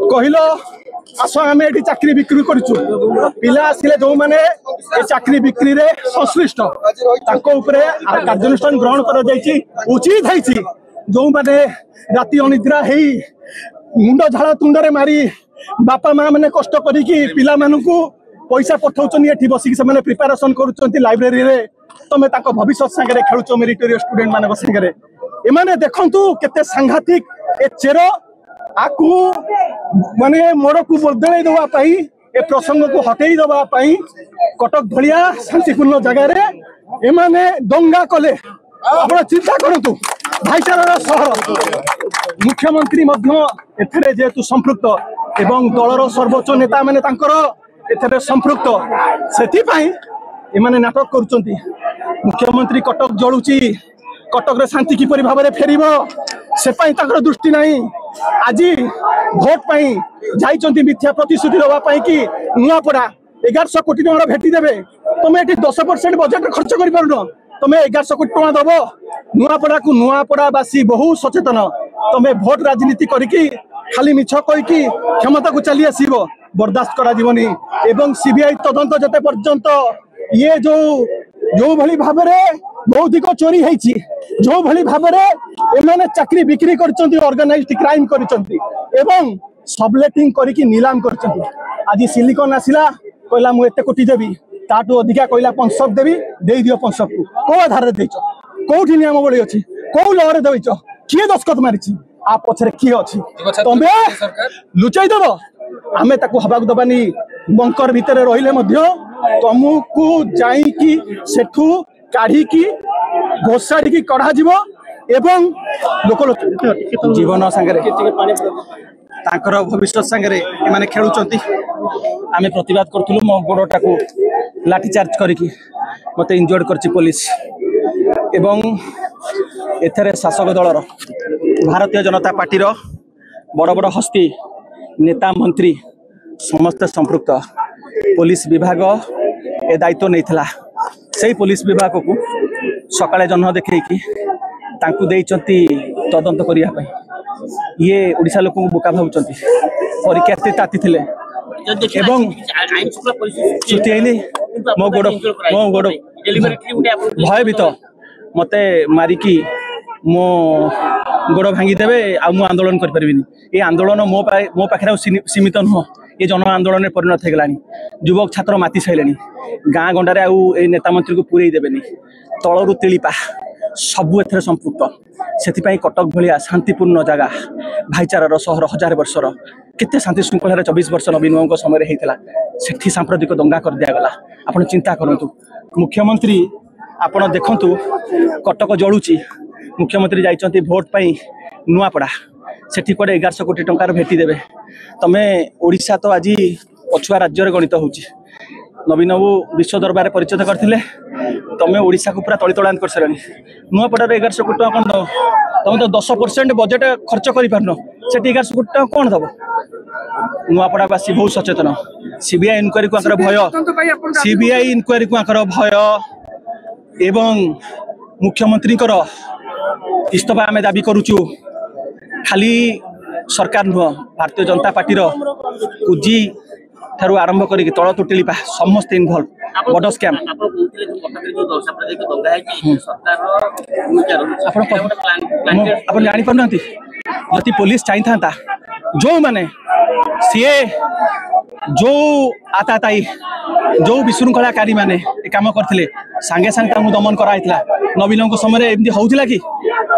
कहल आस आम ये चाकरी बिक्री करूँ पिला आसिले जो मैंने चाकरी बिक्री रे संश्लिष्ट कार्यानुष्ठान ग्रहण कर उचित है जो मैंने राति अनिद्रा है मुंड झाड़ तुंडे मारी बापा माँ मैंने कष्ट करी पिला मानू पैसा पठाऊँ ये बसिक से प्रिपेरेसन कर लाइब्रेरी रे तमें भविष्य सागर खेलुच मेरिटोरियस स्टूडेंट मान सागर एमाने देखंतु केते सांघातिक ए चेर आकु माने मोड़ को बदल देवा पाई ए प्रसंग को हटेई देवा पाई कटक भलिया शांतिपूर्ण जगह रे एमाने दंगा कले आपण चिंता करंतु भाईचारार शहर मुख्यमंत्री मध्य एथरे जेतु संपृक्त एवं दलर सर्वोच्च नेता माने तांकर एथरे संपृक्त सेति पई एमाने नाटक करूचंती मुख्यमंत्री कटक जळुची कटक रे शांति किपरि भाव में फेर से दृष्टि नहीं आज भोट पाई जाइंट मिथ्या प्रतिश्रुति दवाई कि नुआपड़ा 1100 कोटी टका भेटी देवे तुम ये 10% बजेट खर्च कर तुम 1100 कोटी टका दब नुआपड़ा को नुआपड़ावासी बहु सचेतन तुम भोट राजनीति करके खाली मिछ कहीकि क्षमता को चली आस बर्दाश्त कर सीबीआई तदंत जते पर्यंत ये जो भली भाव में बौद्धिक चोरी है जो भली भाव में चाकरी बिक्री करगानाइज्ड क्राइम कर सबलेटिंग करके नीलाम कर आज सिलिकन आसला कहला मुझे कोटी देवी ताठू अधिका कहला पंचक देवी दे दियो पंचक को कौ आधार देच कौटी नियम बड़ी अच्छी कौ लरे देच किए दस्खत मारी आ पछरे किए अच्छी तुम्हें लुचाई दब आम हवा दबानी बंकर भितर रही तुमको जाइकी सेठू काढ़ी घोषाड़ी कढ़ा एवं लोक जीवन सांगे भविष्य सांगे एमाने खेलुचंती आमे प्रतिवाद करथुलु मो गोड़टा को लाठीचार्ज करिकी मते इंजर्ड करछि पुलिस एवं एथरे शासक दलर भारतीय जनता पार्टी रो बड़ बड़ हस्ती नेता मंत्री समस्त संपृक्त पुलिस विभाग ए दायित्व नहीं थिला से पुलिस विभाग को सकाळे जन्म देखैकी तांकु देइचंती तदंत करिया पई ये ओडिसा लोक को बोका भाउचंती परीक्षार्थी ताती थिले एवं सुतेली मो गोड़ भयभीत मते मारिकी मो गोड़ भांगी देवे आ मु आंदोलन कर परबिनी ये आंदोलन मो पाखे सीमित नुह ये जन आंदोलन में परिणत हो गलानी युवक छात्र माति सारे गाँ गंडारे आउ नेता मंत्री को पूरे देवेनि तलरु तिलिपा सबू एथरे संपृक्त से कटक भलिया शांतिपूर्ण जगह भाईचारार शहर 1000 वर्षर केते शांति श्रृंखला 24 वर्ष नवीन बाबू समय होता से सांप्रदायिक दंगा कर दिगला आप चिंता करूँ मुख्यमंत्री आपण देखु कटक जलुची मुख्यमंत्री जाइंट भोट पाई नुआपड़ा सेठी कड़े 1100 कोटी टंकार भेटी देवे तमें ओडिशा तो आज पछुआ राज्य गणित होची नवीन बाबू विश्व दरबार परिचय करते तमें ओडिशा को पूरा तलितलांत कर सारे नुआपड़ा 1100 कोटी टका कौन दब तुम तो 10% बजेट खर्च कर पारन से 1100 कोटी टका कौन दब नुआपड़ावासी बहुत सचेतन सीबीआई इनक्वारी को भय सीबीआई इनक्वारी को भय एवं मुख्यमंत्री इस्तीफा आम दाबी करुचु खाली सरकार नुह भारतीय जनता पार्टी कुजी ठारू आरंभ करके तल तुटिलिपा समस्त इनवल्व बड़ स्कैम आप जानी पारना जदि पुलिस चाहिए था जो माने सी जो आताताई जो विशृंखलाकारी माने काम करते सांगे सांगे दमन कराइला नवीन समय एमती होता कि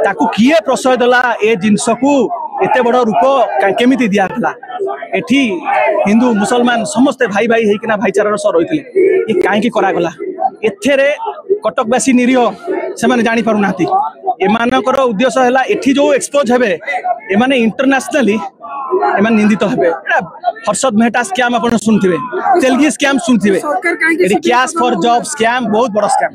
ताकू किए प्रश्रय देला ए जिनस को एते बड़ रूप केमिति दिया एठी हिंदू मुसलमान समस्ते भाई भाई होना भाईचारार सह रही ये कहीं करागला एथेरे कटकवासी निरीह से जानी पारना एमानकर उद्देश्य है एठी जो एक्सपोज हेबे एमाने इंटरनेशनली एमान निंदित हेबे हर्षद मेहता स्कैम आप शुणुवे तेलगी स्कैम शुणुवे कैश फॉर जॉब स्कैम बहुत बड़ स्कैम।